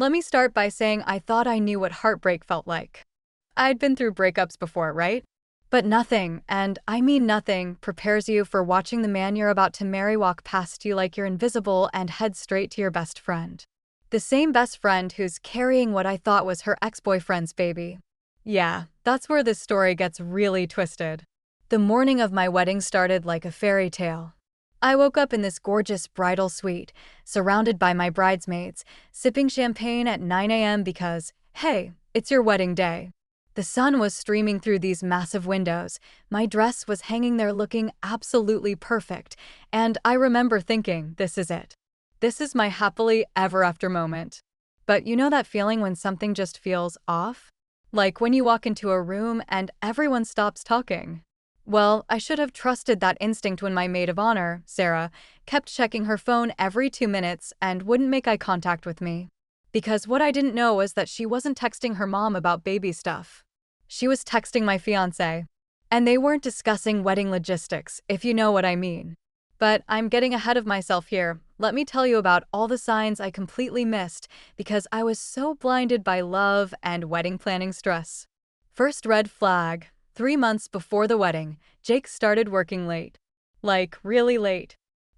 Let me start by saying I thought I knew what heartbreak felt like. I'd been through breakups before, right? But nothing, and I mean nothing, prepares you for watching the man you're about to marry walk past you like you're invisible and head straight to your best friend. The same best friend who's carrying what I thought was her ex-boyfriend's baby. Yeah, that's where this story gets really twisted. The morning of my wedding started like a fairy tale. I woke up in this gorgeous bridal suite, surrounded by my bridesmaids, sipping champagne at 9 a.m. because, hey, it's your wedding day. The sun was streaming through these massive windows, my dress was hanging there looking absolutely perfect, and I remember thinking, this is it. This is my happily ever after moment. But you know that feeling when something just feels off? Like when you walk into a room and everyone stops talking. Well, I should have trusted that instinct when my maid of honor, Sarah, kept checking her phone every 2 minutes and wouldn't make eye contact with me. Because what I didn't know was that she wasn't texting her mom about baby stuff. She was texting my fiancé. And they weren't discussing wedding logistics, if you know what I mean. But I'm getting ahead of myself here. Let me tell you about all the signs I completely missed because I was so blinded by love and wedding planning stress. First red flag. 3 months before the wedding, Jake started working late. Like, really late.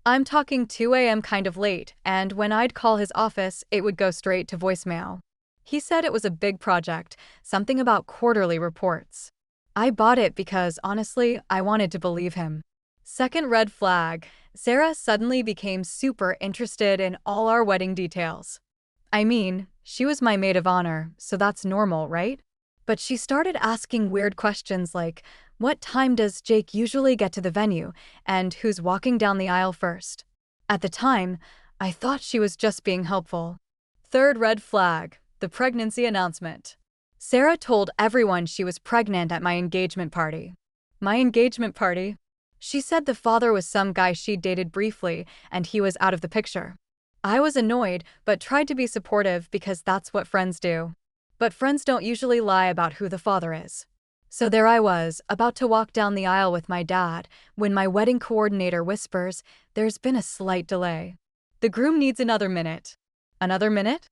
I'm talking 2 a.m. kind of late, and when I'd call his office, it would go straight to voicemail. He said it was a big project, something about quarterly reports. I bought it because, honestly, I wanted to believe him. Second red flag, Sarah suddenly became super interested in all our wedding details. I mean, she was my maid of honor, so that's normal, right? But she started asking weird questions like, what time does Jake usually get to the venue, and who's walking down the aisle first? At the time, I thought she was just being helpful. Third red flag, the pregnancy announcement. Sarah told everyone she was pregnant at my engagement party. My engagement party? She said the father was some guy she'd dated briefly, and he was out of the picture. I was annoyed, but tried to be supportive because that's what friends do. But friends don't usually lie about who the father is. So there I was, about to walk down the aisle with my dad, when my wedding coordinator whispers, there's been a slight delay. The groom needs another minute. Another minute?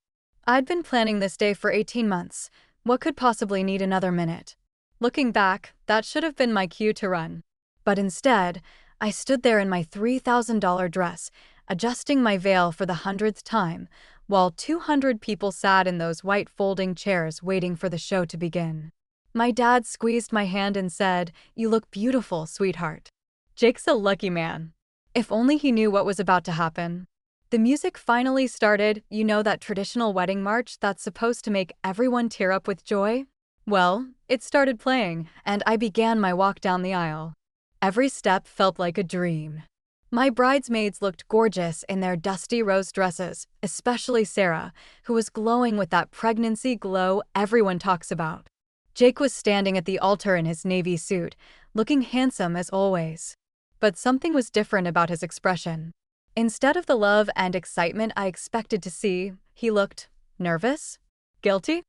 I'd been planning this day for 18 months. What could possibly need another minute? Looking back, that should have been my cue to run. But instead, I stood there in my $3,000 dress, adjusting my veil for the 100th time, while 200 people sat in those white folding chairs waiting for the show to begin. My dad squeezed my hand and said, "You look beautiful, sweetheart." Jake's a lucky man. If only he knew what was about to happen. The music finally started, you know that traditional wedding march that's supposed to make everyone tear up with joy? Well, it started playing, and I began my walk down the aisle. Every step felt like a dream. My bridesmaids looked gorgeous in their dusty rose dresses, especially Sarah, who was glowing with that pregnancy glow everyone talks about. Jake was standing at the altar in his navy suit, looking handsome as always. But something was different about his expression. Instead of the love and excitement I expected to see, he looked nervous? Guilty?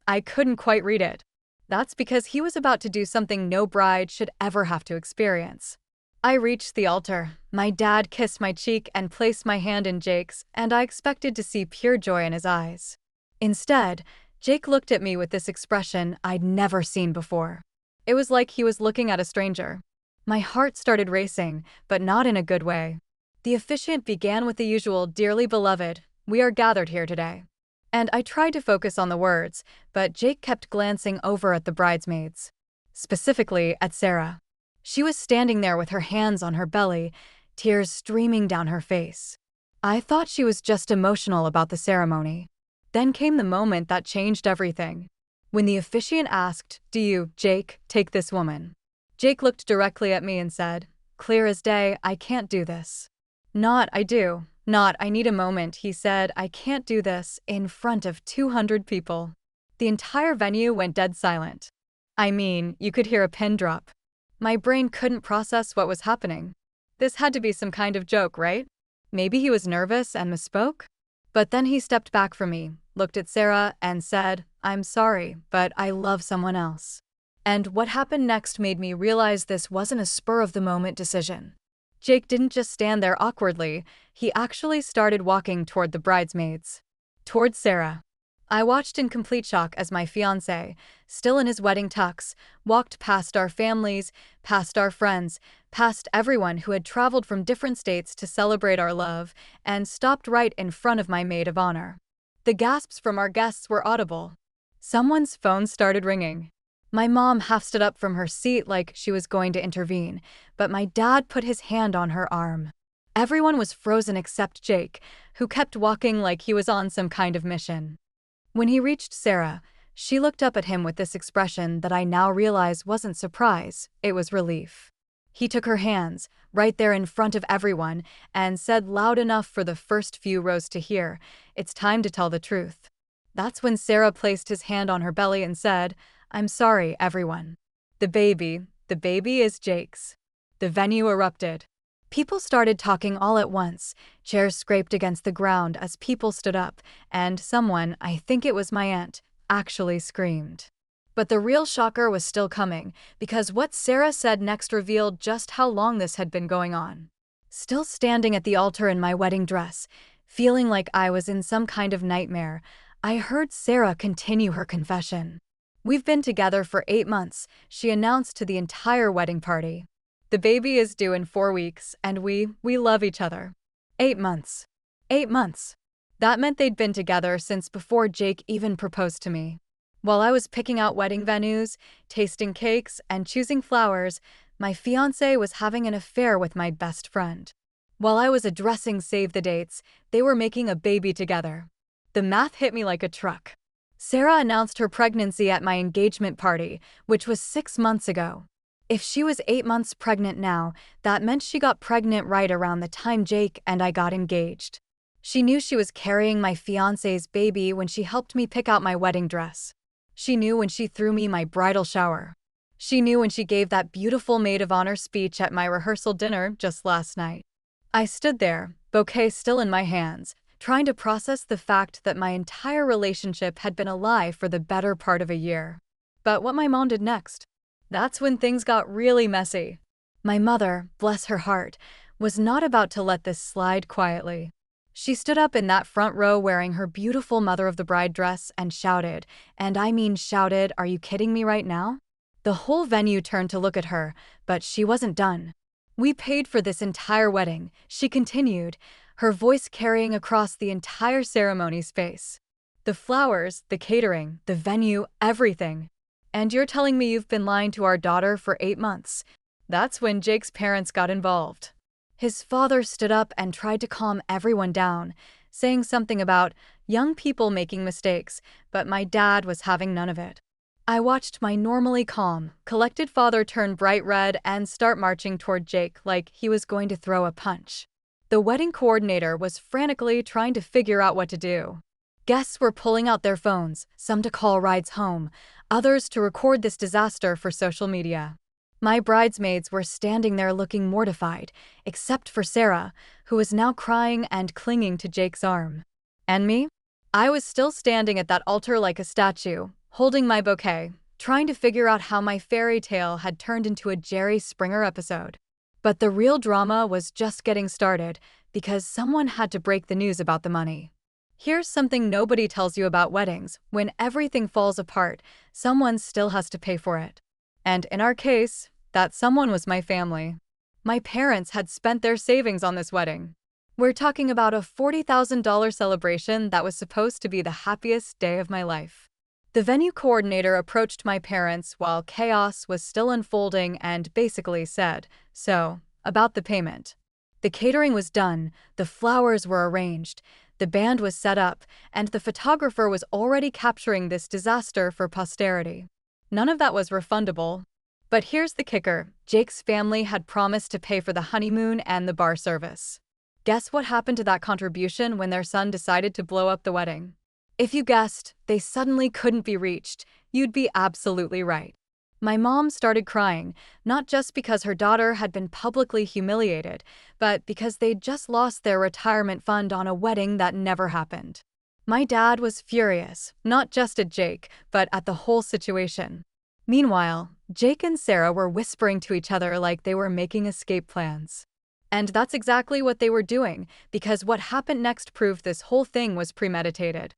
I couldn't quite read it. That's because he was about to do something no bride should ever have to experience. I reached the altar. My dad kissed my cheek and placed my hand in Jake's, and I expected to see pure joy in his eyes. Instead, Jake looked at me with this expression I'd never seen before. It was like he was looking at a stranger. My heart started racing, but not in a good way. The officiant began with the usual, "Dearly beloved, we are gathered here today." And I tried to focus on the words, but Jake kept glancing over at the bridesmaids. Specifically at Sarah. She was standing there with her hands on her belly, tears streaming down her face. I thought she was just emotional about the ceremony. Then came the moment that changed everything. When the officiant asked, "Do you, Jake, take this woman?" Jake looked directly at me and said, "Clear as day, I can't do this." "Not, I do. Not, I need a moment," he said. "I can't do this in front of 200 people." The entire venue went dead silent. I mean, you could hear a pin drop. My brain couldn't process what was happening. This had to be some kind of joke, right? Maybe he was nervous and misspoke? But then he stepped back from me, looked at Sarah, and said, "I'm sorry, but I love someone else." And what happened next made me realize this wasn't a spur-of-the-moment decision. Jake didn't just stand there awkwardly, he actually started walking toward the bridesmaids. Toward Sarah. I watched in complete shock as my fiancé, still in his wedding tux, walked past our families, past our friends, past everyone who had traveled from different states to celebrate our love, and stopped right in front of my maid of honor. The gasps from our guests were audible. Someone's phone started ringing. My mom half stood up from her seat like she was going to intervene, but my dad put his hand on her arm. Everyone was frozen except Jake, who kept walking like he was on some kind of mission. When he reached Sarah, she looked up at him with this expression that I now realize wasn't surprise, it was relief. He took her hands, right there in front of everyone, and said loud enough for the first few rows to hear, "It's time to tell the truth." That's when Sarah placed his hand on her belly and said, "I'm sorry, everyone. The baby is Jake's." The venue erupted. People started talking all at once, chairs scraped against the ground as people stood up, and someone, I think it was my aunt, actually screamed. But the real shocker was still coming, because what Sarah said next revealed just how long this had been going on. Still standing at the altar in my wedding dress, feeling like I was in some kind of nightmare, I heard Sarah continue her confession. "We've been together for 8 months, she announced to the entire wedding party. The baby is due in 4 weeks, and we love each other." 8 months. 8 months. That meant they'd been together since before Jake even proposed to me. While I was picking out wedding venues, tasting cakes, and choosing flowers, my fiancé was having an affair with my best friend. While I was addressing save the dates, they were making a baby together. The math hit me like a truck. Sarah announced her pregnancy at my engagement party, which was 6 months ago. If she was 8 months pregnant now, that meant she got pregnant right around the time Jake and I got engaged. She knew she was carrying my fiancé's baby when she helped me pick out my wedding dress. She knew when she threw me my bridal shower. She knew when she gave that beautiful maid of honor speech at my rehearsal dinner just last night. I stood there, bouquet still in my hands, trying to process the fact that my entire relationship had been a lie for the better part of a year. But what my mom did next? That's when things got really messy. My mother, bless her heart, was not about to let this slide quietly. She stood up in that front row wearing her beautiful mother of the bride dress and shouted, and I mean shouted, "Are you kidding me right now?" The whole venue turned to look at her, but she wasn't done. "We paid for this entire wedding," she continued, her voice carrying across the entire ceremony space. "The flowers, the catering, the venue, everything. And you're telling me you've been lying to our daughter for 8 months. That's when Jake's parents got involved. His father stood up and tried to calm everyone down, saying something about young people making mistakes, but my dad was having none of it. I watched my normally calm, collected father turn bright red and start marching toward Jake like he was going to throw a punch. The wedding coordinator was frantically trying to figure out what to do. Guests were pulling out their phones, some to call rides home, others to record this disaster for social media. My bridesmaids were standing there looking mortified, except for Sarah, who was now crying and clinging to Jake's arm. And me? I was still standing at that altar like a statue, holding my bouquet, trying to figure out how my fairy tale had turned into a Jerry Springer episode. But the real drama was just getting started, because someone had to break the news about the money. Here's something nobody tells you about weddings: when everything falls apart, someone still has to pay for it. And in our case, that someone was my family. My parents had spent their savings on this wedding. We're talking about a $40,000 celebration that was supposed to be the happiest day of my life. The venue coordinator approached my parents while chaos was still unfolding and basically said, "So, about the payment." The catering was done, the flowers were arranged, the band was set up, and the photographer was already capturing this disaster for posterity. None of that was refundable. But here's the kicker: Jake's family had promised to pay for the honeymoon and the bar service. Guess what happened to that contribution when their son decided to blow up the wedding? If you guessed, they suddenly couldn't be reached, you'd be absolutely right. My mom started crying, not just because her daughter had been publicly humiliated, but because they'd just lost their retirement fund on a wedding that never happened. My dad was furious, not just at Jake, but at the whole situation. Meanwhile, Jake and Sarah were whispering to each other like they were making escape plans. And that's exactly what they were doing, because what happened next proved this whole thing was premeditated.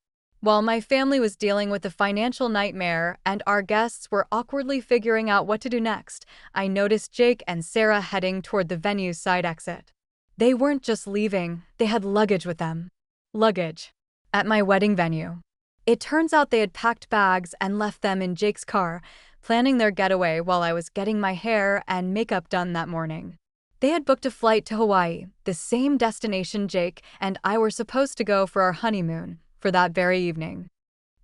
While my family was dealing with a financial nightmare and our guests were awkwardly figuring out what to do next, I noticed Jake and Sarah heading toward the venue's side exit. They weren't just leaving, they had luggage with them. Luggage. At my wedding venue. It turns out they had packed bags and left them in Jake's car, planning their getaway while I was getting my hair and makeup done that morning. They had booked a flight to Hawaii, the same destination Jake and I were supposed to go for our honeymoon, for that very evening.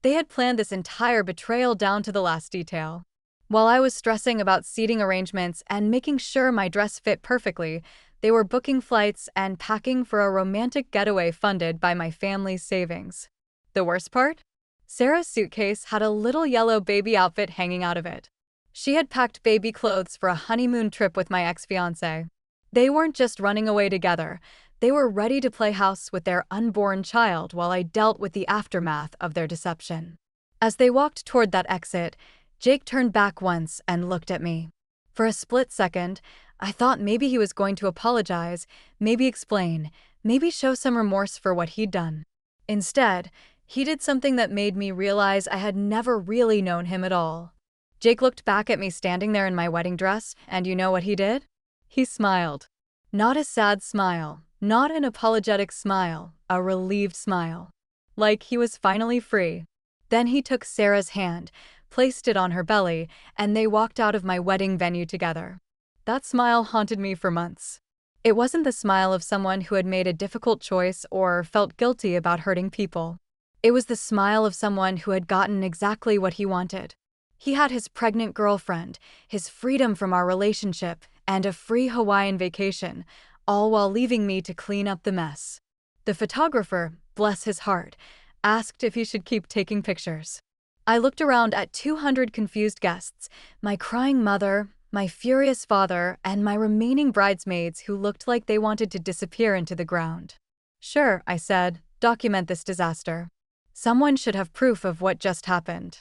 They had planned this entire betrayal down to the last detail. While I was stressing about seating arrangements and making sure my dress fit perfectly, they were booking flights and packing for a romantic getaway funded by my family's savings. The worst part? Sarah's suitcase had a little yellow baby outfit hanging out of it. She had packed baby clothes for a honeymoon trip with my ex-fiancé. They weren't just running away together, they were ready to play house with their unborn child while I dealt with the aftermath of their deception. As they walked toward that exit, Jake turned back once and looked at me. For a split second, I thought maybe he was going to apologize, maybe explain, maybe show some remorse for what he'd done. Instead, he did something that made me realize I had never really known him at all. Jake looked back at me standing there in my wedding dress, and you know what he did? He smiled. Not a sad smile, not an apologetic smile, a relieved smile. Like he was finally free. Then he took Sarah's hand, placed it on her belly, and they walked out of my wedding venue together. That smile haunted me for months. It wasn't the smile of someone who had made a difficult choice or felt guilty about hurting people. It was the smile of someone who had gotten exactly what he wanted. He had his pregnant girlfriend, his freedom from our relationship, and a free Hawaiian vacation, all while leaving me to clean up the mess. The photographer, bless his heart, asked if he should keep taking pictures. I looked around at 200 confused guests, my crying mother, my furious father, and my remaining bridesmaids who looked like they wanted to disappear into the ground. Sure, I said, document this disaster. Someone should have proof of what just happened.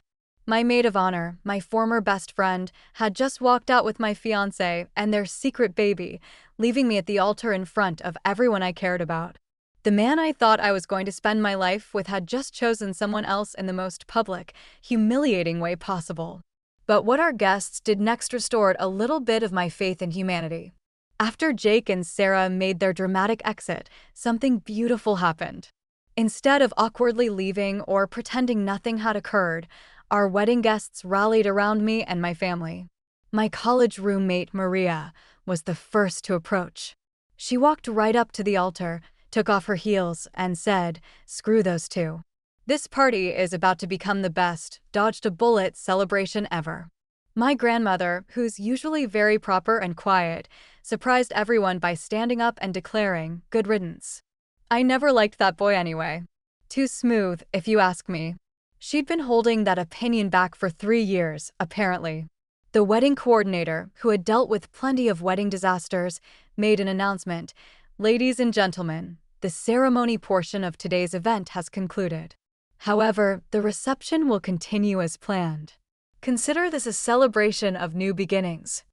My maid of honor, my former best friend, had just walked out with my fiancé and their secret baby, leaving me at the altar in front of everyone I cared about. The man I thought I was going to spend my life with had just chosen someone else in the most public, humiliating way possible. But what our guests did next restored a little bit of my faith in humanity. After Jake and Sarah made their dramatic exit, something beautiful happened. Instead of awkwardly leaving or pretending nothing had occurred, our wedding guests rallied around me and my family. My college roommate, Maria, was the first to approach. She walked right up to the altar, took off her heels, and said, "Screw those two. This party is about to become the best, dodged-a-bullet celebration ever." My grandmother, who's usually very proper and quiet, surprised everyone by standing up and declaring, "Good riddance." I never liked that boy anyway. Too smooth, if you ask me. She'd been holding that opinion back for 3 years, apparently. The wedding coordinator, who had dealt with plenty of wedding disasters, made an announcement. "Ladies and gentlemen, the ceremony portion of today's event has concluded. However, the reception will continue as planned. Consider this a celebration of new beginnings."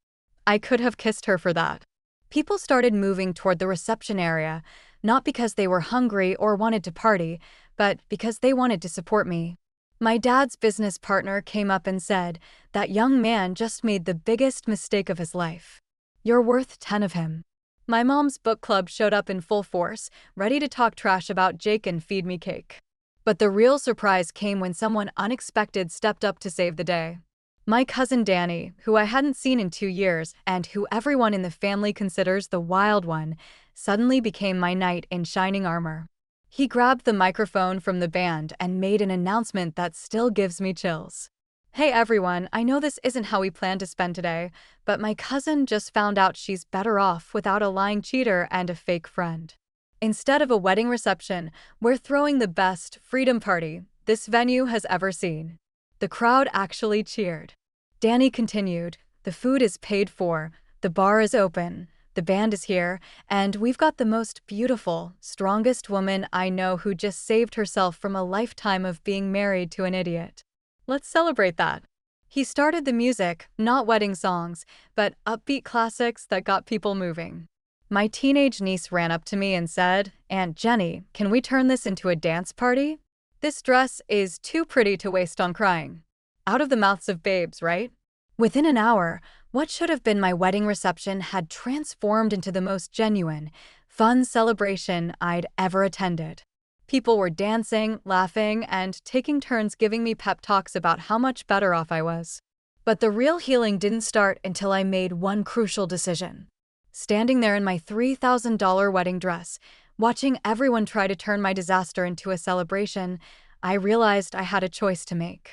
I could have kissed her for that. People started moving toward the reception area, not because they were hungry or wanted to party, but because they wanted to support me. My dad's business partner came up and said, "That young man just made the biggest mistake of his life. You're worth 10 of him." My mom's book club showed up in full force, ready to talk trash about Jake and feed me cake. But the real surprise came when someone unexpected stepped up to save the day. My cousin Danny, who I hadn't seen in 2 years and who everyone in the family considers the wild one, suddenly became my knight in shining armor. He grabbed the microphone from the band and made an announcement that still gives me chills. "Hey everyone, I know this isn't how we planned to spend today, but my cousin just found out she's better off without a lying cheater and a fake friend. Instead of a wedding reception, we're throwing the best freedom party this venue has ever seen." The crowd actually cheered. Danny continued, "The food is paid for, the bar is open, the band is here, and we've got the most beautiful, strongest woman I know who just saved herself from a lifetime of being married to an idiot. Let's celebrate that." He started the music, not wedding songs, but upbeat classics that got people moving. My teenage niece ran up to me and said, "Aunt Jenny, can we turn this into a dance party?" This dress is too pretty to waste on crying. Out of the mouths of babes, right? Within an hour, what should have been my wedding reception had transformed into the most genuine, fun celebration I'd ever attended. People were dancing, laughing, and taking turns giving me pep talks about how much better off I was. But the real healing didn't start until I made one crucial decision. Standing there in my $3,000 wedding dress, watching everyone try to turn my disaster into a celebration, I realized I had a choice to make.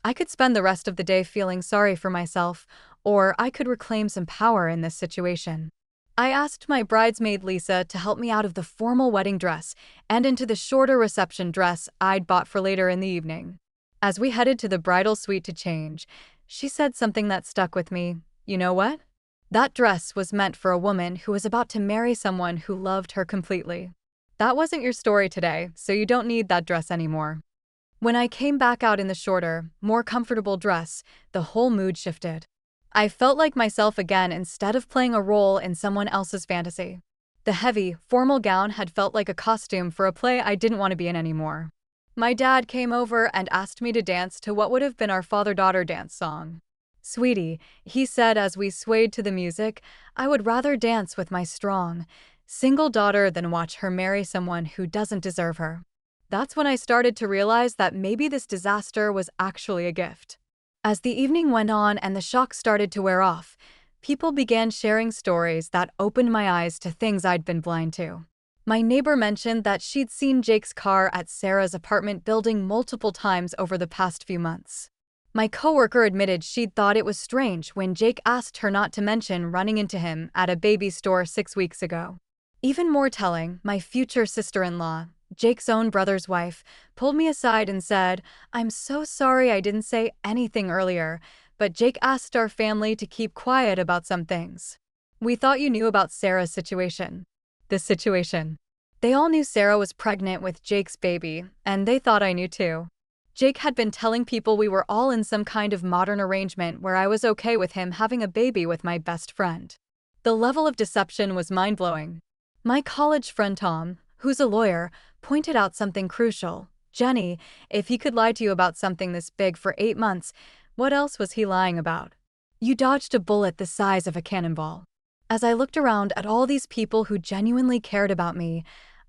I could spend the rest of the day feeling sorry for myself, or I could reclaim some power in this situation. I asked my bridesmaid Lisa to help me out of the formal wedding dress and into the shorter reception dress I'd bought for later in the evening. As we headed to the bridal suite to change, she said something that stuck with me. You know what? That dress was meant for a woman who was about to marry someone who loved her completely. That wasn't your story today, so you don't need that dress anymore. When I came back out in the shorter, more comfortable dress, the whole mood shifted. I felt like myself again instead of playing a role in someone else's fantasy. The heavy, formal gown had felt like a costume for a play I didn't want to be in anymore. My dad came over and asked me to dance to what would have been our father-daughter dance song. Sweetie, he said as we swayed to the music, I would rather dance with my strong, single daughter than watch her marry someone who doesn't deserve her. That's when I started to realize that maybe this disaster was actually a gift. As the evening went on and the shock started to wear off, people began sharing stories that opened my eyes to things I'd been blind to. My neighbor mentioned that she'd seen Jake's car at Sarah's apartment building multiple times over the past few months. My coworker admitted she'd thought it was strange when Jake asked her not to mention running into him at a baby store 6 weeks ago. Even more telling, my future sister-in-law, Jake's own brother's wife, pulled me aside and said, I'm so sorry I didn't say anything earlier, but Jake asked our family to keep quiet about some things. We thought you knew about Sarah's situation. This situation. They all knew Sarah was pregnant with Jake's baby, and they thought I knew too. Jake had been telling people we were all in some kind of modern arrangement where I was okay with him having a baby with my best friend. The level of deception was mind-blowing. My college friend Tom, who's a lawyer, pointed out something crucial. Jenny, if he could lie to you about something this big for 8 months, what else was he lying about? You dodged a bullet the size of a cannonball. As I looked around at all these people who genuinely cared about me,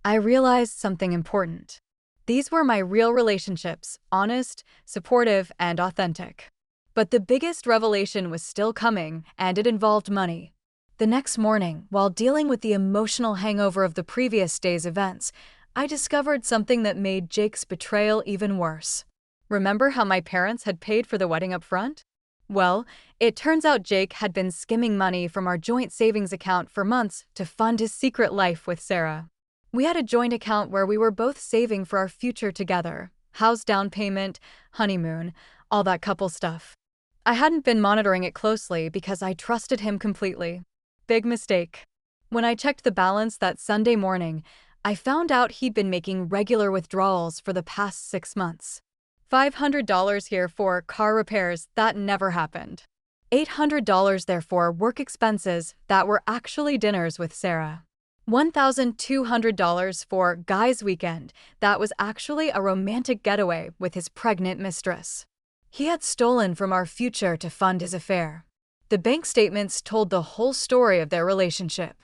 I realized something important. These were my real relationships, honest, supportive, and authentic. But the biggest revelation was still coming, and it involved money. The next morning, while dealing with the emotional hangover of the previous day's events, I discovered something that made Jake's betrayal even worse. Remember how my parents had paid for the wedding up front? Well, it turns out Jake had been skimming money from our joint savings account for months to fund his secret life with Sarah. We had a joint account where we were both saving for our future together, house down payment, honeymoon, all that couple stuff. I hadn't been monitoring it closely because I trusted him completely. Big mistake. When I checked the balance that Sunday morning, I found out he'd been making regular withdrawals for the past 6 months. $500 here for car repairs that never happened. $800 there for work expenses that were actually dinners with Sarah. $1,200 for guys' weekend that was actually a romantic getaway with his pregnant mistress. He had stolen from our future to fund his affair. The bank statements told the whole story of their relationship.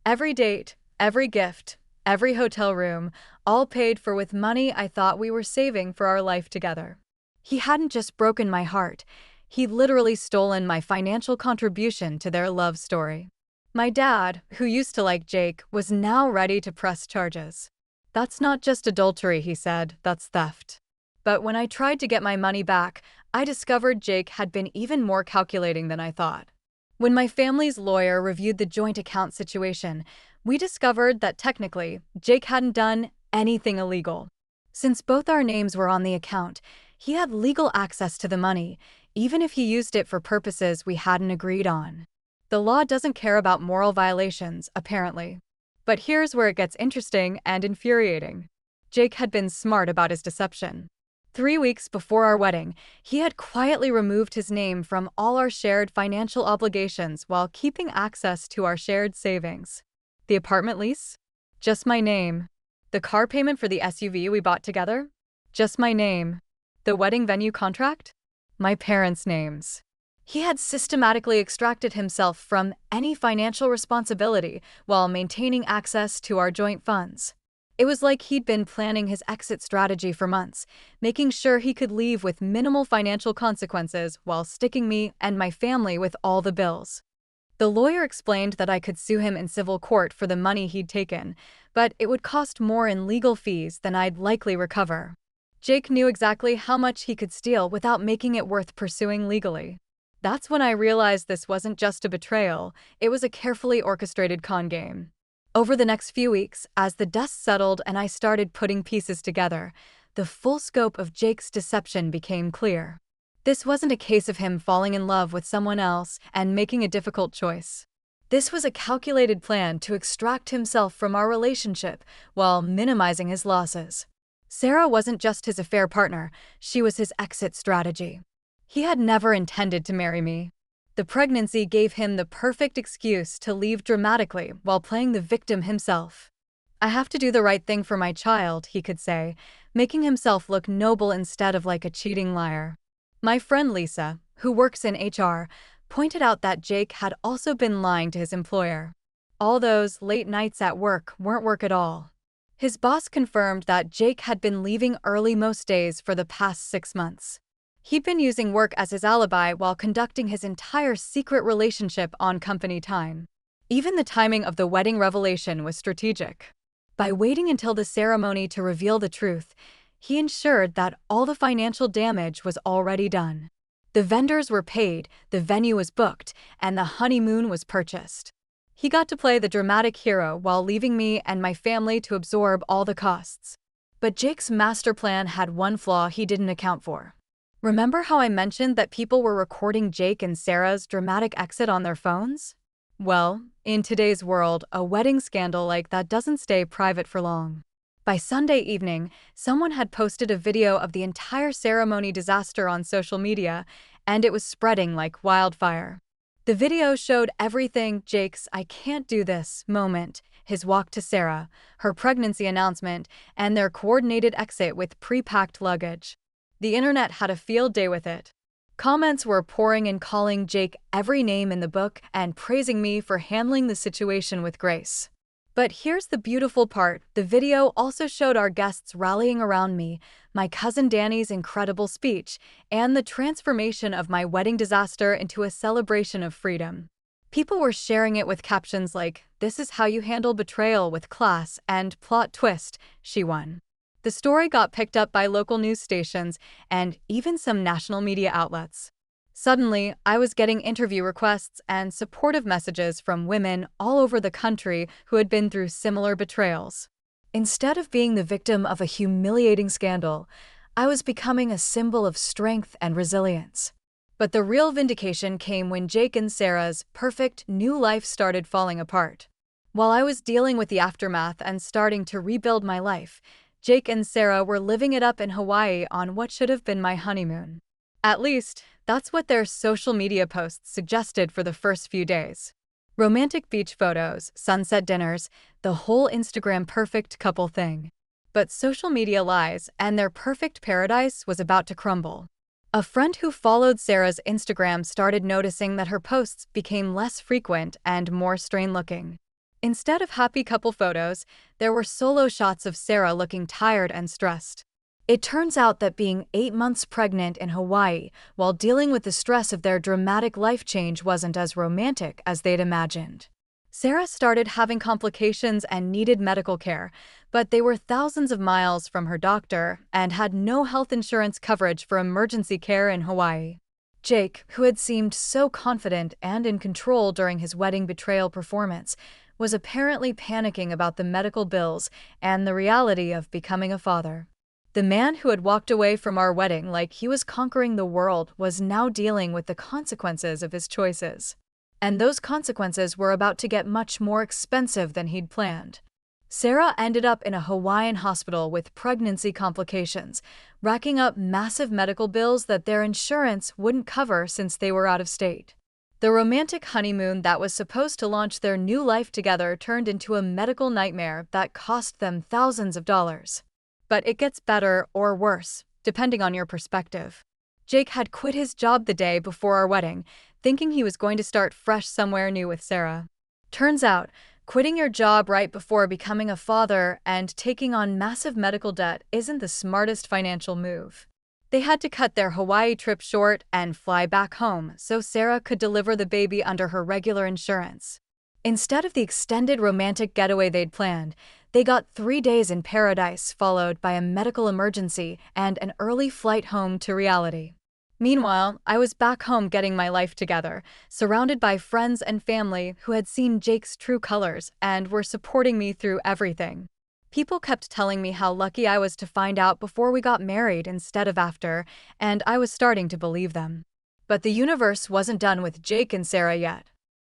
Every date, every gift, every hotel room, all paid for with money I thought we were saving for our life together. He hadn't just broken my heart, he'd literally stolen my financial contribution to their love story. My dad, who used to like Jake, was now ready to press charges. That's not just adultery, he said, that's theft. But when I tried to get my money back, I discovered Jake had been even more calculating than I thought. When my family's lawyer reviewed the joint account situation, we discovered that technically, Jake hadn't done anything illegal. Since both our names were on the account, he had legal access to the money, even if he used it for purposes we hadn't agreed on. The law doesn't care about moral violations, apparently. But here's where it gets interesting and infuriating. Jake had been smart about his deception. 3 weeks before our wedding, he had quietly removed his name from all our shared financial obligations while keeping access to our shared savings. The apartment lease? Just my name. The car payment for the SUV we bought together? Just my name. The wedding venue contract? My parents' names. He had systematically extracted himself from any financial responsibility while maintaining access to our joint funds. It was like he'd been planning his exit strategy for months, making sure he could leave with minimal financial consequences while sticking me and my family with all the bills. The lawyer explained that I could sue him in civil court for the money he'd taken, but it would cost more in legal fees than I'd likely recover. Jake knew exactly how much he could steal without making it worth pursuing legally. That's when I realized this wasn't just a betrayal, it was a carefully orchestrated con game. Over the next few weeks, as the dust settled and I started putting pieces together, the full scope of Jake's deception became clear. This wasn't a case of him falling in love with someone else and making a difficult choice. This was a calculated plan to extract himself from our relationship while minimizing his losses. Sarah wasn't just his affair partner, she was his exit strategy. He had never intended to marry me. The pregnancy gave him the perfect excuse to leave dramatically while playing the victim himself. I have to do the right thing for my child, he could say, making himself look noble instead of like a cheating liar. My friend Lisa, who works in HR, pointed out that Jake had also been lying to his employer. All those late nights at work weren't work at all. His boss confirmed that Jake had been leaving early most days for the past 6 months. He'd been using work as his alibi while conducting his entire secret relationship on company time. Even the timing of the wedding revelation was strategic. By waiting until the ceremony to reveal the truth, he ensured that all the financial damage was already done. The vendors were paid, the venue was booked, and the honeymoon was purchased. He got to play the dramatic hero while leaving me and my family to absorb all the costs. But Jake's master plan had one flaw he didn't account for. Remember how I mentioned that people were recording Jake and Sarah's dramatic exit on their phones? Well, in today's world, a wedding scandal like that doesn't stay private for long. By Sunday evening, someone had posted a video of the entire ceremony disaster on social media, and it was spreading like wildfire. The video showed everything: Jake's "I can't do this" moment, his walk to Sarah, her pregnancy announcement, and their coordinated exit with pre-packed luggage. The internet had a field day with it. Comments were pouring in, calling Jake every name in the book and praising me for handling the situation with grace. But here's the beautiful part: the video also showed our guests rallying around me, my cousin Danny's incredible speech, and the transformation of my wedding disaster into a celebration of freedom. People were sharing it with captions like, "This is how you handle betrayal with class," and "Plot twist, she won." The story got picked up by local news stations and even some national media outlets. Suddenly, I was getting interview requests and supportive messages from women all over the country who had been through similar betrayals. Instead of being the victim of a humiliating scandal, I was becoming a symbol of strength and resilience. But the real vindication came when Jake and Sarah's perfect new life started falling apart. While I was dealing with the aftermath and starting to rebuild my life, Jake and Sarah were living it up in Hawaii on what should have been my honeymoon. At least, that's what their social media posts suggested for the first few days. Romantic beach photos, sunset dinners, the whole Instagram perfect couple thing. But social media lies, and their perfect paradise was about to crumble. A friend who followed Sarah's Instagram started noticing that her posts became less frequent and more strained-looking. Instead of happy couple photos, there were solo shots of Sarah looking tired and stressed. It turns out that being 8 months pregnant in Hawaii while dealing with the stress of their dramatic life change wasn't as romantic as they'd imagined. Sarah started having complications and needed medical care, but they were thousands of miles from her doctor and had no health insurance coverage for emergency care in Hawaii. Jake, who had seemed so confident and in control during his wedding betrayal performance, was apparently panicking about the medical bills and the reality of becoming a father. The man who had walked away from our wedding like he was conquering the world was now dealing with the consequences of his choices. And those consequences were about to get much more expensive than he'd planned. Sarah ended up in a Hawaiian hospital with pregnancy complications, racking up massive medical bills that their insurance wouldn't cover since they were out of state. The romantic honeymoon that was supposed to launch their new life together turned into a medical nightmare that cost them thousands of dollars. But it gets better or worse, depending on your perspective. Jake had quit his job the day before our wedding, thinking he was going to start fresh somewhere new with Sarah. Turns out, quitting your job right before becoming a father and taking on massive medical debt isn't the smartest financial move. They had to cut their Hawaii trip short and fly back home so Sarah could deliver the baby under her regular insurance. Instead of the extended romantic getaway they'd planned, they got 3 days in paradise followed by a medical emergency and an early flight home to reality. Meanwhile, I was back home getting my life together, surrounded by friends and family who had seen Jake's true colors and were supporting me through everything. People kept telling me how lucky I was to find out before we got married instead of after, and I was starting to believe them. But the universe wasn't done with Jake and Sarah yet.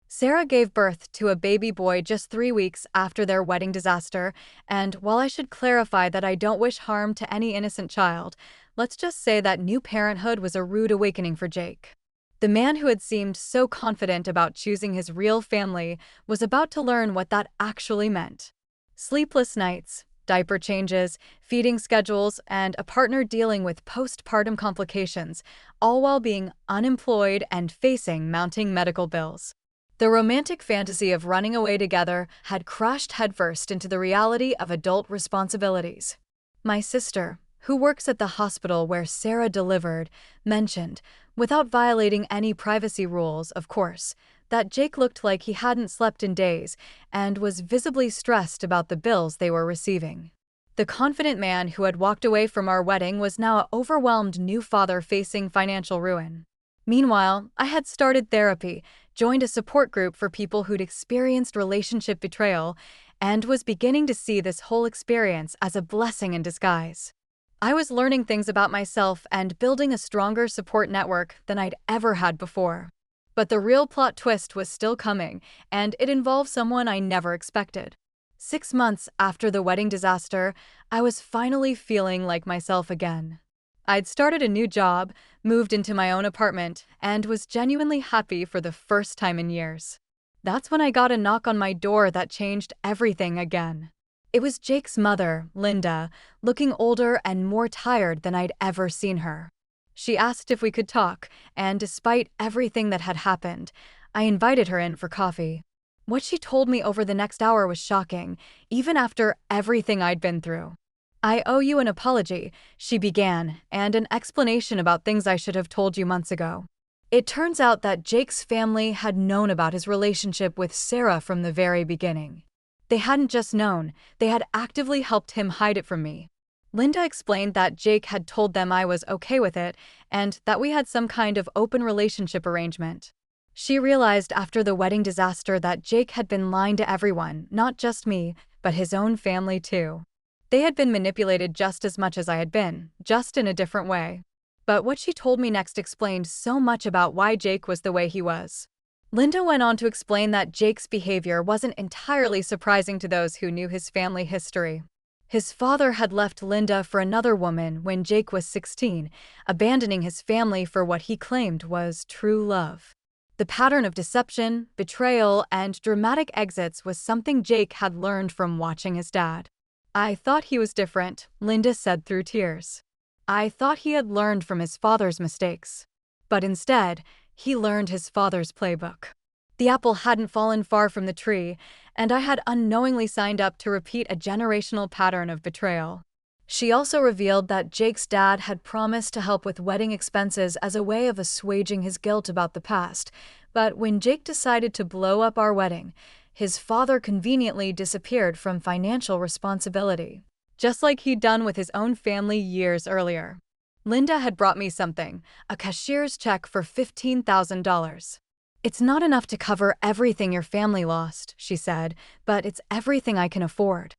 Sarah gave birth to a baby boy just 3 weeks after their wedding disaster, and while I should clarify that I don't wish harm to any innocent child, let's just say that new parenthood was a rude awakening for Jake. The man who had seemed so confident about choosing his real family was about to learn what that actually meant. Sleepless nights, diaper changes, feeding schedules, and a partner dealing with postpartum complications, all while being unemployed and facing mounting medical bills. The romantic fantasy of running away together had crashed headfirst into the reality of adult responsibilities. My sister, who works at the hospital where Sarah delivered, mentioned, without violating any privacy rules, of course, that Jake looked like he hadn't slept in days and was visibly stressed about the bills they were receiving. The confident man who had walked away from our wedding was now an overwhelmed new father facing financial ruin. Meanwhile, I had started therapy, joined a support group for people who'd experienced relationship betrayal, and was beginning to see this whole experience as a blessing in disguise. I was learning things about myself and building a stronger support network than I'd ever had before. But the real plot twist was still coming, and it involved someone I never expected. 6 months after the wedding disaster, I was finally feeling like myself again. I'd started a new job, moved into my own apartment, and was genuinely happy for the first time in years. That's when I got a knock on my door that changed everything again. It was Jake's mother, Linda, looking older and more tired than I'd ever seen her. She asked if we could talk, and despite everything that had happened, I invited her in for coffee. What she told me over the next hour was shocking, even after everything I'd been through. "I owe you an apology," she began, "and an explanation about things I should have told you months ago." It turns out that Jake's family had known about his relationship with Sarah from the very beginning. They hadn't just known, they had actively helped him hide it from me. Linda explained that Jake had told them I was okay with it and that we had some kind of open relationship arrangement. She realized after the wedding disaster that Jake had been lying to everyone, not just me, but his own family too. They had been manipulated just as much as I had been, just in a different way. But what she told me next explained so much about why Jake was the way he was. Linda went on to explain that Jake's behavior wasn't entirely surprising to those who knew his family history. His father had left Linda for another woman when Jake was 16, abandoning his family for what he claimed was true love. The pattern of deception, betrayal, and dramatic exits was something Jake had learned from watching his dad. "I thought he was different," Linda said through tears. "I thought he had learned from his father's mistakes. But instead, he learned his father's playbook." The apple hadn't fallen far from the tree, and I had unknowingly signed up to repeat a generational pattern of betrayal. She also revealed that Jake's dad had promised to help with wedding expenses as a way of assuaging his guilt about the past, but when Jake decided to blow up our wedding, his father conveniently disappeared from financial responsibility, just like he'd done with his own family years earlier. Linda had brought me something, a cashier's check for $15,000. "It's not enough to cover everything your family lost," she said, "but it's everything I can afford.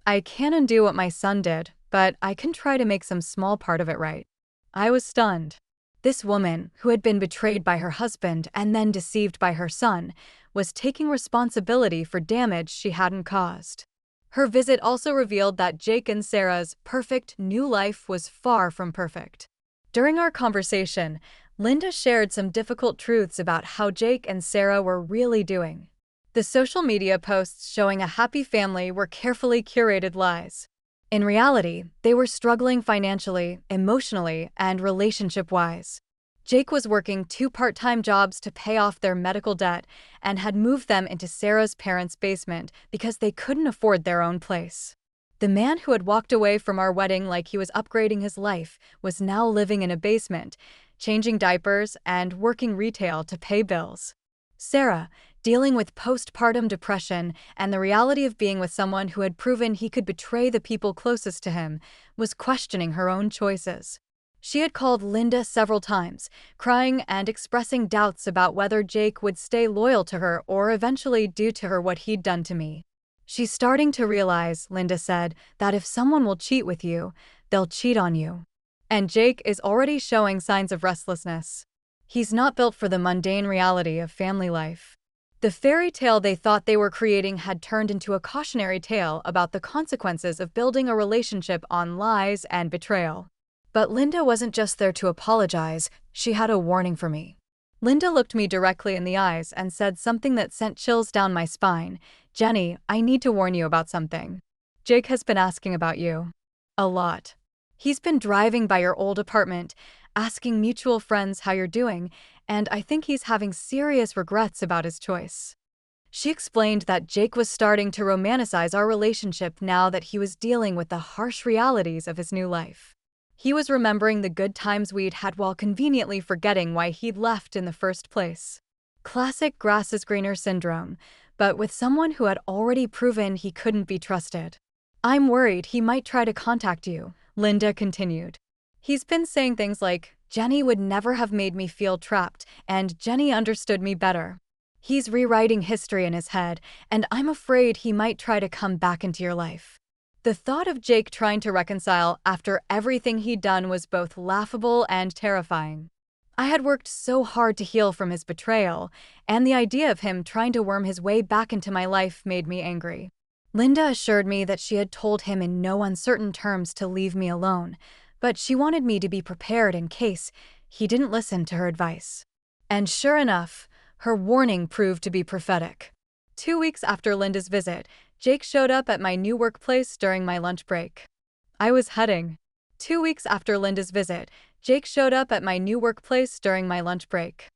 I can't undo what my son did, but I can try to make some small part of it right." I was stunned. This woman, who had been betrayed by her husband and then deceived by her son, was taking responsibility for damage she hadn't caused. Her visit also revealed that Jake and Sarah's perfect new life was far from perfect. During our conversation, Linda shared some difficult truths about how Jake and Sarah were really doing. The social media posts showing a happy family were carefully curated lies. In reality, they were struggling financially, emotionally, and relationship-wise. Jake was working 2 part-time jobs to pay off their medical debt and had moved them into Sarah's parents' basement because they couldn't afford their own place. The man who had walked away from our wedding like he was upgrading his life was now living in a basement, changing diapers and working retail to pay bills. Sarah, dealing with postpartum depression and the reality of being with someone who had proven he could betray the people closest to him, was questioning her own choices. She had called Linda several times, crying and expressing doubts about whether Jake would stay loyal to her or eventually do to her what he'd done to me. "She's starting to realize," Linda said, "that if someone will cheat with you, they'll cheat on you. And Jake is already showing signs of restlessness. He's not built for the mundane reality of family life." The fairy tale they thought they were creating had turned into a cautionary tale about the consequences of building a relationship on lies and betrayal. But Linda wasn't just there to apologize, she had a warning for me. Linda looked me directly in the eyes and said something that sent chills down my spine. "Jenny, I need to warn you about something. Jake has been asking about you. A lot. He's been driving by your old apartment, asking mutual friends how you're doing, and I think he's having serious regrets about his choice." She explained that Jake was starting to romanticize our relationship now that he was dealing with the harsh realities of his new life. He was remembering the good times we'd had while conveniently forgetting why he'd left in the first place. Classic grass is greener syndrome, but with someone who had already proven he couldn't be trusted. "I'm worried he might try to contact you," Linda continued. "He's been saying things like, 'Jenny would never have made me feel trapped,' and 'Jenny understood me better.' He's rewriting history in his head, and I'm afraid he might try to come back into your life." The thought of Jake trying to reconcile after everything he'd done was both laughable and terrifying. I had worked so hard to heal from his betrayal, and the idea of him trying to worm his way back into my life made me angry. Linda assured me that she had told him in no uncertain terms to leave me alone, but she wanted me to be prepared in case he didn't listen to her advice. And sure enough, her warning proved to be prophetic. 2 weeks after Linda's visit, Jake showed up at my new workplace during my lunch break. I was heading. 2 weeks after Linda's visit, Jake showed up at my new workplace during my lunch break.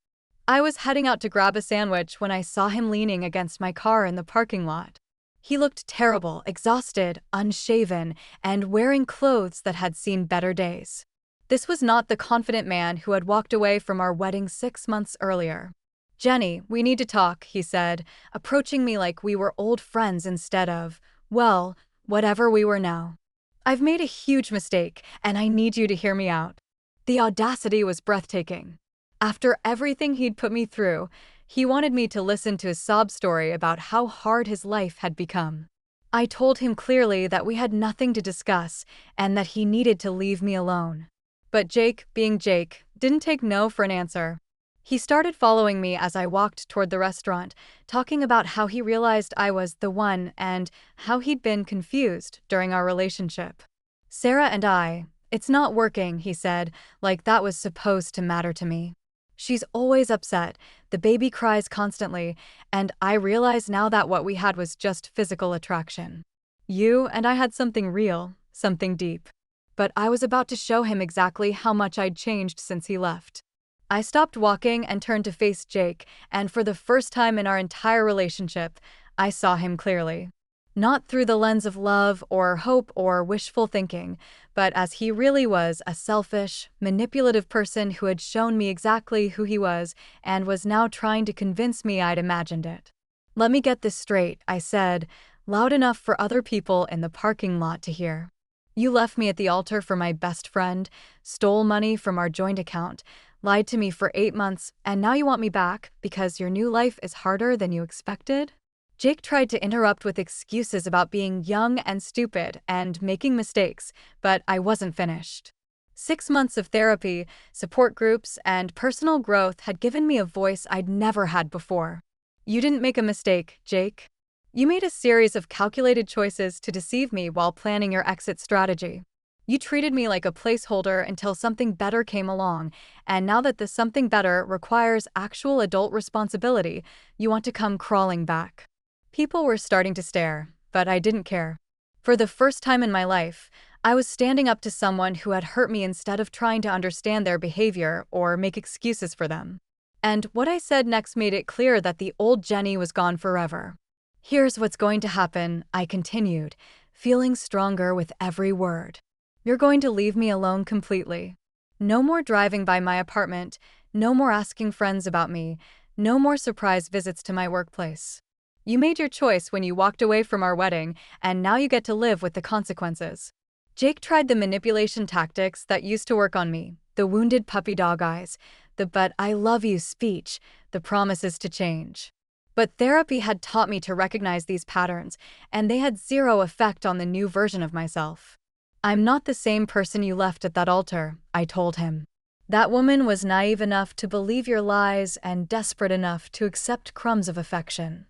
I was heading out to grab a sandwich when I saw him leaning against my car in the parking lot. He looked terrible, exhausted, unshaven, and wearing clothes that had seen better days. This was not the confident man who had walked away from our wedding 6 months earlier. "Jenny, we need to talk," he said, approaching me like we were old friends instead of, well, whatever we were now. "I've made a huge mistake, and I need you to hear me out." The audacity was breathtaking. After everything he'd put me through, he wanted me to listen to his sob story about how hard his life had become. I told him clearly that we had nothing to discuss and that he needed to leave me alone. But Jake, being Jake, didn't take no for an answer. He started following me as I walked toward the restaurant, talking about how he realized I was the one and how he'd been confused during our relationship. "Sarah and it's not working," he said, like that was supposed to matter to me. "She's always upset, the baby cries constantly, and I realize now that what we had was just physical attraction. You and I had something real, something deep." But I was about to show him exactly how much I'd changed since he left. I stopped walking and turned to face Jake, and for the first time in our entire relationship, I saw him clearly. Not through the lens of love or hope or wishful thinking, but as he really was, a selfish, manipulative person who had shown me exactly who he was and was now trying to convince me I'd imagined it. "Let me get this straight," I said, loud enough for other people in the parking lot to hear. "You left me at the altar for my best friend, stole money from our joint account, lied to me for 8 months, and now you want me back because your new life is harder than you expected?" Jake tried to interrupt with excuses about being young and stupid and making mistakes, but I wasn't finished. 6 months of therapy, support groups, and personal growth had given me a voice I'd never had before. "You didn't make a mistake, Jake. You made a series of calculated choices to deceive me while planning your exit strategy. You treated me like a placeholder until something better came along, and now that the something better requires actual adult responsibility, you want to come crawling back." People were starting to stare, but I didn't care. For the first time in my life, I was standing up to someone who had hurt me instead of trying to understand their behavior or make excuses for them. And what I said next made it clear that the old Jenny was gone forever. "Here's what's going to happen," I continued, feeling stronger with every word. "You're going to leave me alone completely. No more driving by my apartment, no more asking friends about me, no more surprise visits to my workplace. You made your choice when you walked away from our wedding, and now you get to live with the consequences." Jake tried the manipulation tactics that used to work on me, the wounded puppy dog eyes, the "but I love you" speech, the promises to change. But therapy had taught me to recognize these patterns, and they had zero effect on the new version of myself. "I'm not the same person you left at that altar," I told him. "That woman was naive enough to believe your lies and desperate enough to accept crumbs of affection.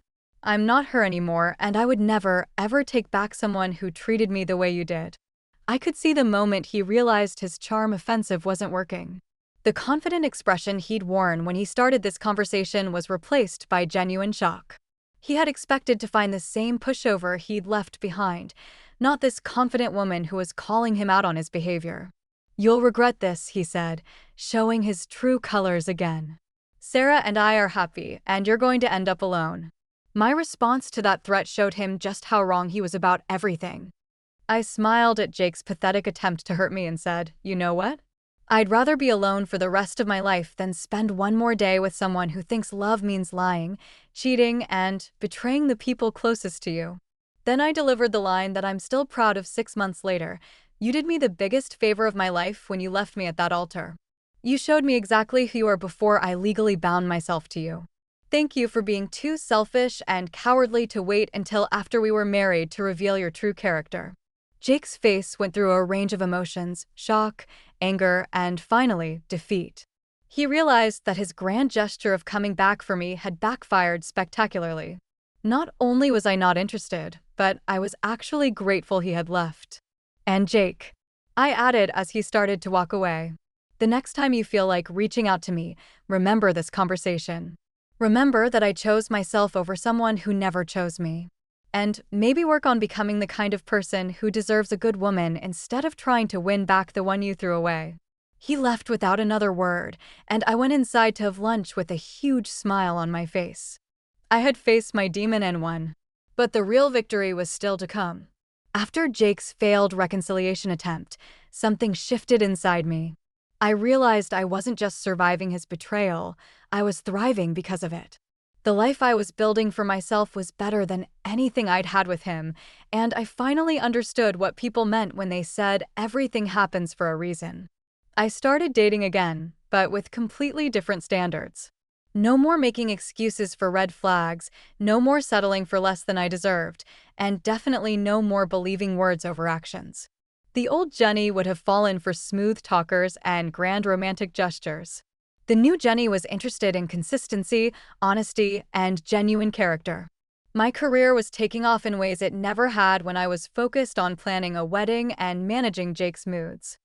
I'm not her anymore, and I would never, ever take back someone who treated me the way you did." I could see the moment he realized his charm offensive wasn't working. The confident expression he'd worn when he started this conversation was replaced by genuine shock. He had expected to find the same pushover he'd left behind, not this confident woman who was calling him out on his behavior. "You'll regret this," he said, showing his true colors again. "Sarah and I are happy, and you're going to end up alone." My response to that threat showed him just how wrong he was about everything. I smiled at Jake's pathetic attempt to hurt me and said, "You know what? I'd rather be alone for the rest of my life than spend one more day with someone who thinks love means lying, cheating, and betraying the people closest to you." Then I delivered the line that I'm still proud of 6 months later. "You did me the biggest favor of my life when you left me at that altar. You showed me exactly who you are before I legally bound myself to you. Thank you for being too selfish and cowardly to wait until after we were married to reveal your true character." Jake's face went through a range of emotions: shock, anger, and finally, defeat. He realized that his grand gesture of coming back for me had backfired spectacularly. Not only was I not interested, but I was actually grateful he had left. "And Jake," I added as he started to walk away, "the next time you feel like reaching out to me, remember this conversation. Remember that I chose myself over someone who never chose me. And maybe work on becoming the kind of person who deserves a good woman instead of trying to win back the one you threw away." He left without another word, and I went inside to have lunch with a huge smile on my face. I had faced my demon and won. But the real victory was still to come. After Jake's failed reconciliation attempt, something shifted inside me. I realized I wasn't just surviving his betrayal, I was thriving because of it. The life I was building for myself was better than anything I'd had with him, and I finally understood what people meant when they said everything happens for a reason. I started dating again, but with completely different standards. No more making excuses for red flags, no more settling for less than I deserved, and definitely no more believing words over actions. The old Jenny would have fallen for smooth talkers and grand romantic gestures. The new Jenny was interested in consistency, honesty, and genuine character. My career was taking off in ways it never had when I was focused on planning a wedding and managing Jake's moods.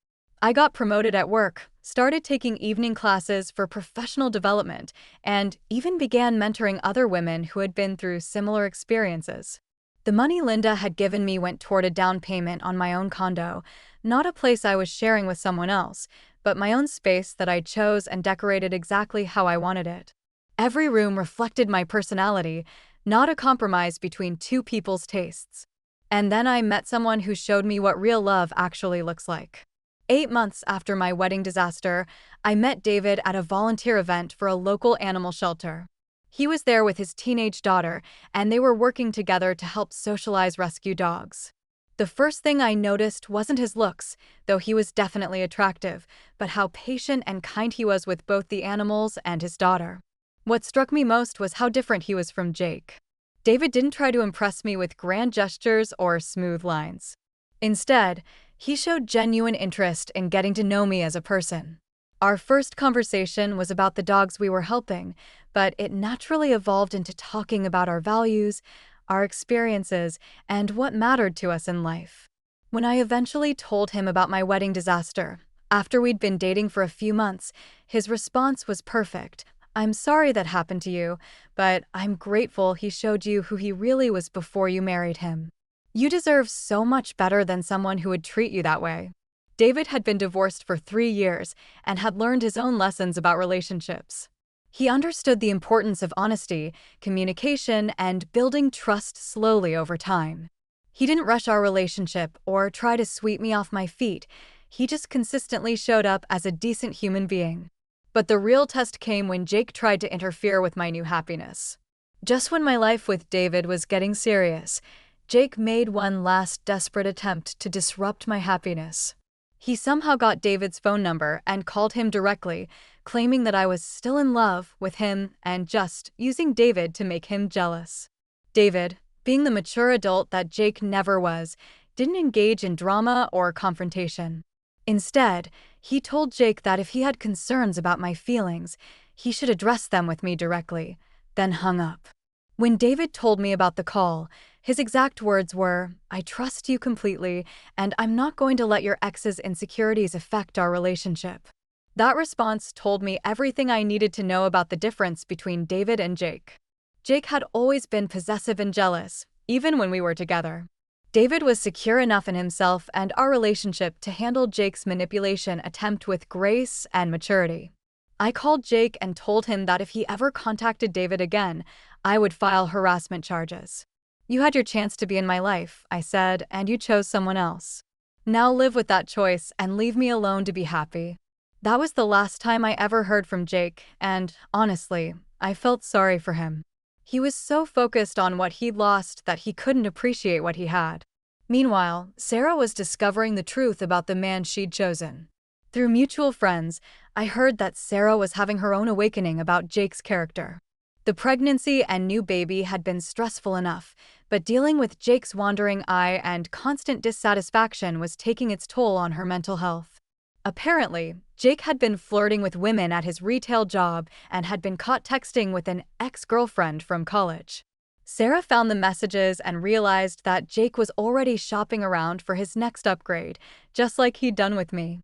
I got promoted at work, started taking evening classes for professional development, and even began mentoring other women who had been through similar experiences. The money Linda had given me went toward a down payment on my own condo, not a place I was sharing with someone else, but my own space that I chose and decorated exactly how I wanted it. Every room reflected my personality, not a compromise between two people's tastes. And then I met someone who showed me what real love actually looks like. 8 months after my wedding disaster, I met David at a volunteer event for a local animal shelter. He was there with his teenage daughter, and they were working together to help socialize rescue dogs. The first thing I noticed wasn't his looks, though he was definitely attractive, but how patient and kind he was with both the animals and his daughter. What struck me most was how different he was from Jake. David didn't try to impress me with grand gestures or smooth lines. Instead, he showed genuine interest in getting to know me as a person. Our first conversation was about the dogs we were helping, but it naturally evolved into talking about our values, our experiences, and what mattered to us in life. When I eventually told him about my wedding disaster, after we'd been dating for a few months, his response was perfect. "I'm sorry that happened to you, but I'm grateful he showed you who he really was before you married him." You deserve so much better than someone who would treat you that way. David had been divorced for 3 years and had learned his own lessons about relationships. He understood the importance of honesty, communication, and building trust slowly over time. He didn't rush our relationship or try to sweep me off my feet. He just consistently showed up as a decent human being. But the real test came when Jake tried to interfere with my new happiness. Just when my life with David was getting serious, Jake made one last desperate attempt to disrupt my happiness. He somehow got David's phone number and called him directly, claiming that I was still in love with him and just using David to make him jealous. David, being the mature adult that Jake never was, didn't engage in drama or confrontation. Instead, he told Jake that if he had concerns about my feelings, he should address them with me directly, then hung up. When David told me about the call, his exact words were, "I trust you completely, and I'm not going to let your ex's insecurities affect our relationship." That response told me everything I needed to know about the difference between David and Jake. Jake had always been possessive and jealous, even when we were together. David was secure enough in himself and our relationship to handle Jake's manipulation attempt with grace and maturity. I called Jake and told him that if he ever contacted David again, I would file harassment charges. "You had your chance to be in my life," I said, "and you chose someone else. Now live with that choice and leave me alone to be happy." That was the last time I ever heard from Jake, and, honestly, I felt sorry for him. He was so focused on what he'd lost that he couldn't appreciate what he had. Meanwhile, Sarah was discovering the truth about the man she'd chosen. Through mutual friends, I heard that Sarah was having her own awakening about Jake's character. The pregnancy and new baby had been stressful enough, but dealing with Jake's wandering eye and constant dissatisfaction was taking its toll on her mental health. Apparently, Jake had been flirting with women at his retail job and had been caught texting with an ex-girlfriend from college. Sarah found the messages and realized that Jake was already shopping around for his next upgrade, just like he'd done with me.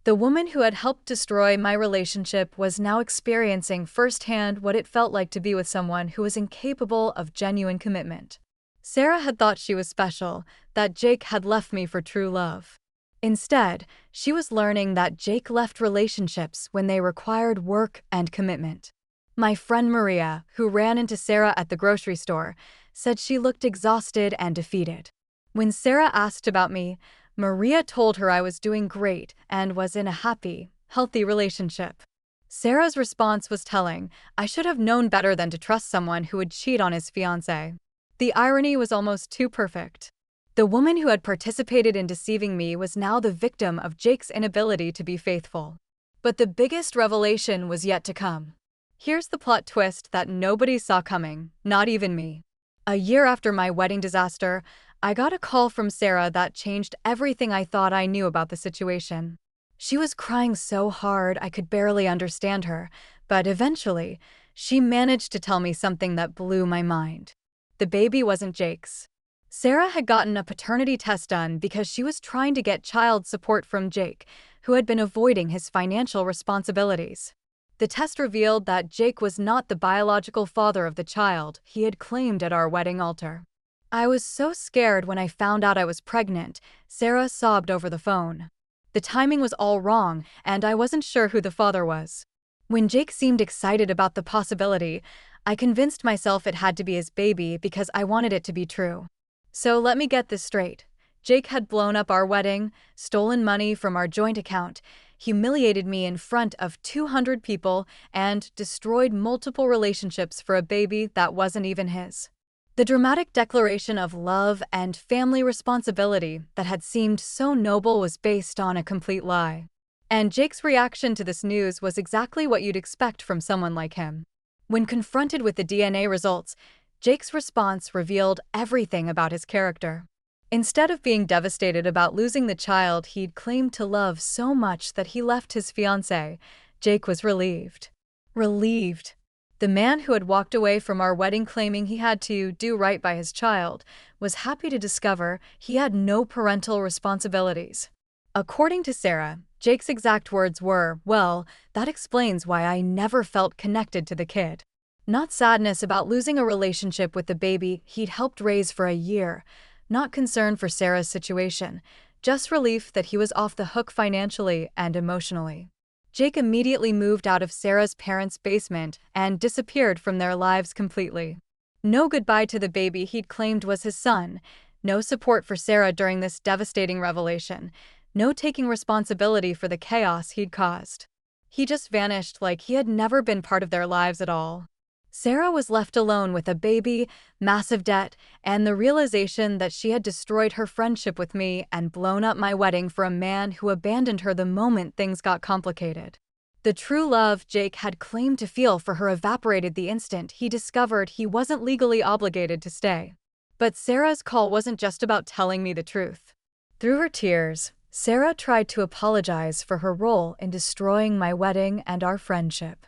The woman who had helped destroy my relationship was now experiencing firsthand what it felt like to be with someone who was incapable of genuine commitment. Sarah had thought she was special, that Jake had left me for true love. Instead, she was learning that Jake left relationships when they required work and commitment. My friend Maria, who ran into Sarah at the grocery store, said she looked exhausted and defeated. When Sarah asked about me, Maria told her I was doing great and was in a happy, healthy relationship. Sarah's response was telling. I should have known better than to trust someone who would cheat on his fiancé. The irony was almost too perfect. The woman who had participated in deceiving me was now the victim of Jake's inability to be faithful. But the biggest revelation was yet to come. Here's the plot twist that nobody saw coming, not even me. A year after my wedding disaster, I got a call from Sarah that changed everything I thought I knew about the situation. She was crying so hard I could barely understand her, but eventually, she managed to tell me something that blew my mind. The baby wasn't Jake's. Sarah had gotten a paternity test done because she was trying to get child support from Jake, who had been avoiding his financial responsibilities. The test revealed that Jake was not the biological father of the child he had claimed at our wedding altar. I was so scared when I found out I was pregnant, Sarah sobbed over the phone. The timing was all wrong, and I wasn't sure who the father was. When Jake seemed excited about the possibility, I convinced myself it had to be his baby because I wanted it to be true. So let me get this straight. Jake had blown up our wedding, stolen money from our joint account, humiliated me in front of 200 people, and destroyed multiple relationships for a baby that wasn't even his. The dramatic declaration of love and family responsibility that had seemed so noble was based on a complete lie. And Jake's reaction to this news was exactly what you'd expect from someone like him. When confronted with the DNA results, Jake's response revealed everything about his character. Instead of being devastated about losing the child he'd claimed to love so much that he left his fiancée, Jake was relieved. Relieved. The man who had walked away from our wedding claiming he had to do right by his child was happy to discover he had no parental responsibilities. According to Sarah, Jake's exact words were, "Well, that explains why I never felt connected to the kid." Not sadness about losing a relationship with the baby he'd helped raise for a year, Not concern for Sarah's situation, just relief that he was off the hook financially and emotionally. Jake immediately moved out of Sarah's parents' basement and disappeared from their lives completely. No goodbye to the baby he'd claimed was his son, no support for Sarah during this devastating revelation, no taking responsibility for the chaos he'd caused. He just vanished like he had never been part of their lives at all. Sarah was left alone with a baby, massive debt, and the realization that she had destroyed her friendship with me and blown up my wedding for a man who abandoned her the moment things got complicated. The true love Jake had claimed to feel for her evaporated the instant he discovered he wasn't legally obligated to stay. But Sarah's call wasn't just about telling me the truth. Through her tears, Sarah tried to apologize for her role in destroying my wedding and our friendship.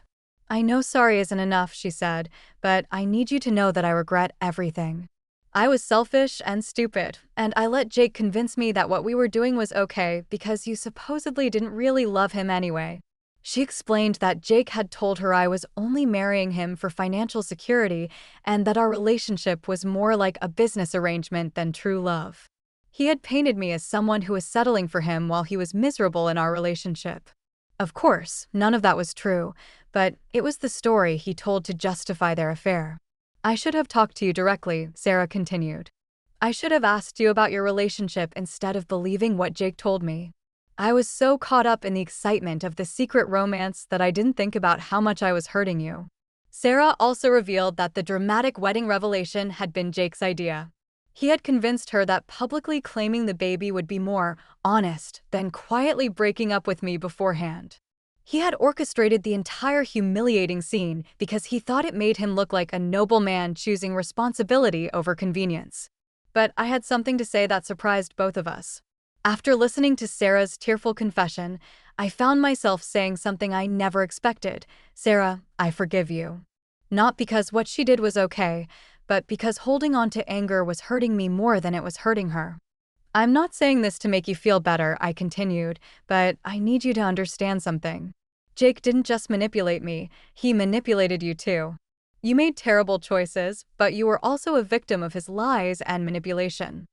"I know sorry isn't enough," she said, "but I need you to know that I regret everything. I was selfish and stupid, and I let Jake convince me that what we were doing was okay because you supposedly didn't really love him anyway." She explained that Jake had told her I was only marrying him for financial security and that our relationship was more like a business arrangement than true love. He had painted me as someone who was settling for him while he was miserable in our relationship. Of course, none of that was true, but it was the story he told to justify their affair. "I should have talked to you directly," Sarah continued. "I should have asked you about your relationship instead of believing what Jake told me. I was so caught up in the excitement of the secret romance that I didn't think about how much I was hurting you." Sarah also revealed that the dramatic wedding revelation had been Jake's idea. He had convinced her that publicly claiming the baby would be more honest than quietly breaking up with me beforehand. He had orchestrated the entire humiliating scene because he thought it made him look like a noble man choosing responsibility over convenience. But I had something to say that surprised both of us. After listening to Sarah's tearful confession, I found myself saying something I never expected. "Sarah, I forgive you." Not because what she did was okay, but because holding on to anger was hurting me more than it was hurting her. "I'm not saying this to make you feel better," I continued, "but I need you to understand something. Jake didn't just manipulate me, he manipulated you too. You made terrible choices, but you were also a victim of his lies and manipulation."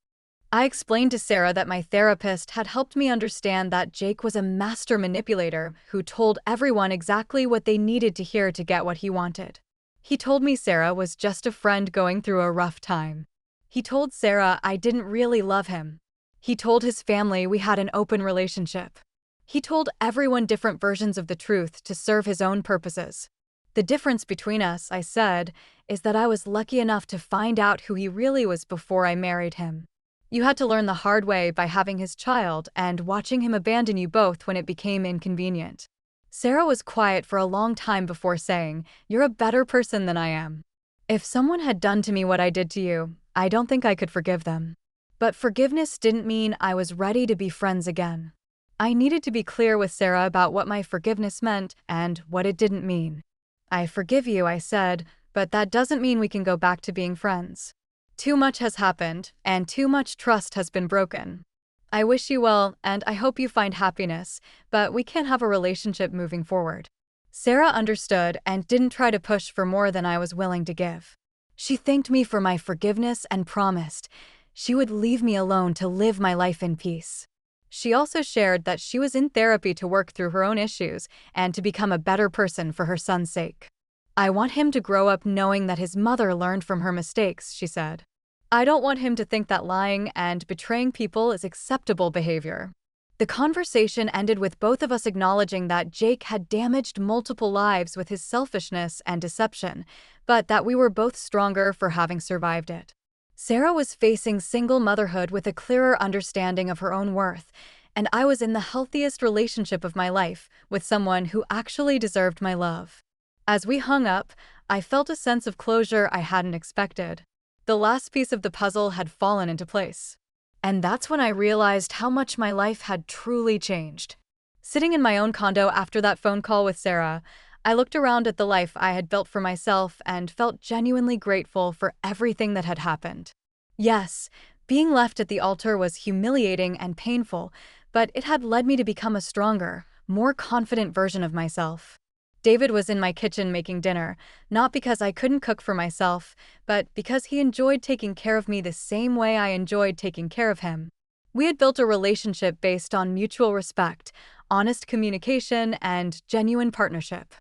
I explained to Sarah that my therapist had helped me understand that Jake was a master manipulator who told everyone exactly what they needed to hear to get what he wanted. He told me Sarah was just a friend going through a rough time. He told Sarah I didn't really love him. He told his family we had an open relationship. He told everyone different versions of the truth to serve his own purposes. "The difference between us," I said, "is that I was lucky enough to find out who he really was before I married him. You had to learn the hard way by having his child and watching him abandon you both when it became inconvenient." Sarah was quiet for a long time before saying, "You're a better person than I am. If someone had done to me what I did to you, I don't think I could forgive them." But forgiveness didn't mean I was ready to be friends again. I needed to be clear with Sarah about what my forgiveness meant and what it didn't mean. "I forgive you," I said, "but that doesn't mean we can go back to being friends. Too much has happened, and too much trust has been broken. I wish you well, and I hope you find happiness, but we can't have a relationship moving forward." Sarah understood and didn't try to push for more than I was willing to give. She thanked me for my forgiveness and promised she would leave me alone to live my life in peace. She also shared that she was in therapy to work through her own issues and to become a better person for her son's sake. "I want him to grow up knowing that his mother learned from her mistakes," she said. "I don't want him to think that lying and betraying people is acceptable behavior." The conversation ended with both of us acknowledging that Jake had damaged multiple lives with his selfishness and deception, but that we were both stronger for having survived it. Sarah was facing single motherhood with a clearer understanding of her own worth, and I was in the healthiest relationship of my life with someone who actually deserved my love. As we hung up, I felt a sense of closure I hadn't expected. The last piece of the puzzle had fallen into place. And that's when I realized how much my life had truly changed. Sitting in my own condo after that phone call with Sarah, I looked around at the life I had built for myself and felt genuinely grateful for everything that had happened. Yes, being left at the altar was humiliating and painful, but it had led me to become a stronger, more confident version of myself. David was in my kitchen making dinner, not because I couldn't cook for myself, but because he enjoyed taking care of me the same way I enjoyed taking care of him. We had built a relationship based on mutual respect, honest communication, and genuine partnership.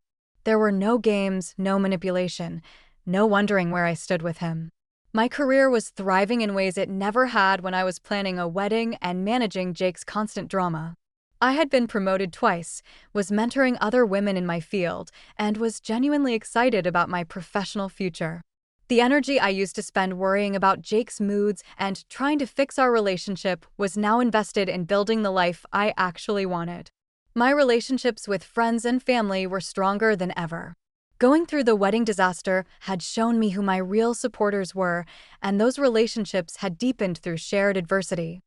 There were no games, no manipulation, no wondering where I stood with him. My career was thriving in ways it never had when I was planning a wedding and managing Jake's constant drama. I had been promoted twice, was mentoring other women in my field, and was genuinely excited about my professional future. The energy I used to spend worrying about Jake's moods and trying to fix our relationship was now invested in building the life I actually wanted. My relationships with friends and family were stronger than ever. Going through the wedding disaster had shown me who my real supporters were, and those relationships had deepened through shared adversity.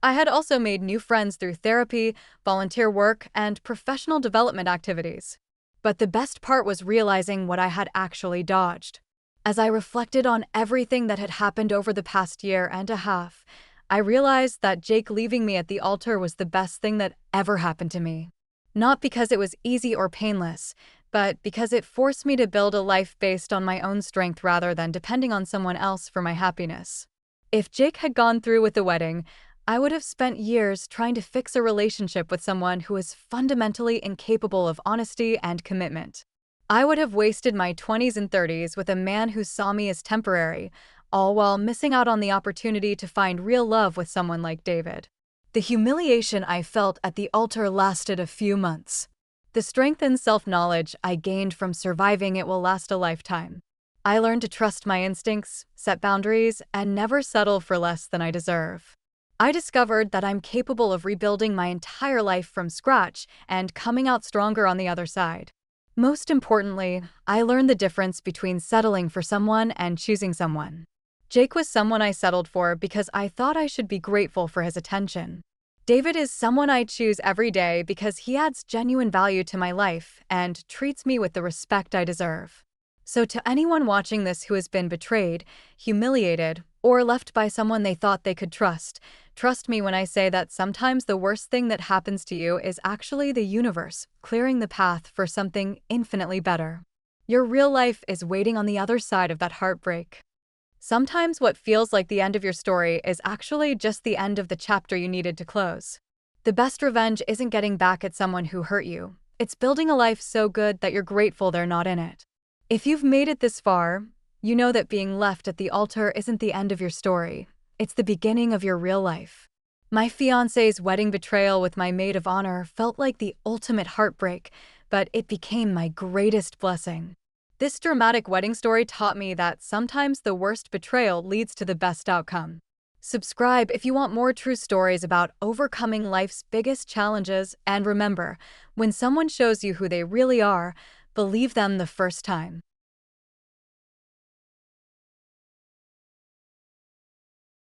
I had also made new friends through therapy, volunteer work, and professional development activities. But the best part was realizing what I had actually dodged. As I reflected on everything that had happened over the past year and a half, I realized that Jake leaving me at the altar was the best thing that ever happened to me. Not because it was easy or painless, but because it forced me to build a life based on my own strength rather than depending on someone else for my happiness. If Jake had gone through with the wedding, I would have spent years trying to fix a relationship with someone who was fundamentally incapable of honesty and commitment. I would have wasted my 20s and 30s with a man who saw me as temporary, all while missing out on the opportunity to find real love with someone like David. The humiliation I felt at the altar lasted a few months. The strength and self-knowledge I gained from surviving it will last a lifetime. I learned to trust my instincts, set boundaries, and never settle for less than I deserve. I discovered that I'm capable of rebuilding my entire life from scratch and coming out stronger on the other side. Most importantly, I learned the difference between settling for someone and choosing someone. Jake was someone I settled for because I thought I should be grateful for his attention. David is someone I choose every day because he adds genuine value to my life and treats me with the respect I deserve. So to anyone watching this who has been betrayed, humiliated, or left by someone they thought they could trust me when I say that sometimes the worst thing that happens to you is actually the universe clearing the path for something infinitely better. Your real life is waiting on the other side of that heartbreak. Sometimes what feels like the end of your story is actually just the end of the chapter you needed to close. The best revenge isn't getting back at someone who hurt you. It's building a life so good that you're grateful they're not in it. If you've made it this far, you know that being left at the altar isn't the end of your story. It's the beginning of your real life. My fiancé's wedding betrayal with my maid of honor felt like the ultimate heartbreak, but it became my greatest blessing. This dramatic wedding story taught me that sometimes the worst betrayal leads to the best outcome. Subscribe if you want more true stories about overcoming life's biggest challenges, and remember, when someone shows you who they really are, believe them the first time.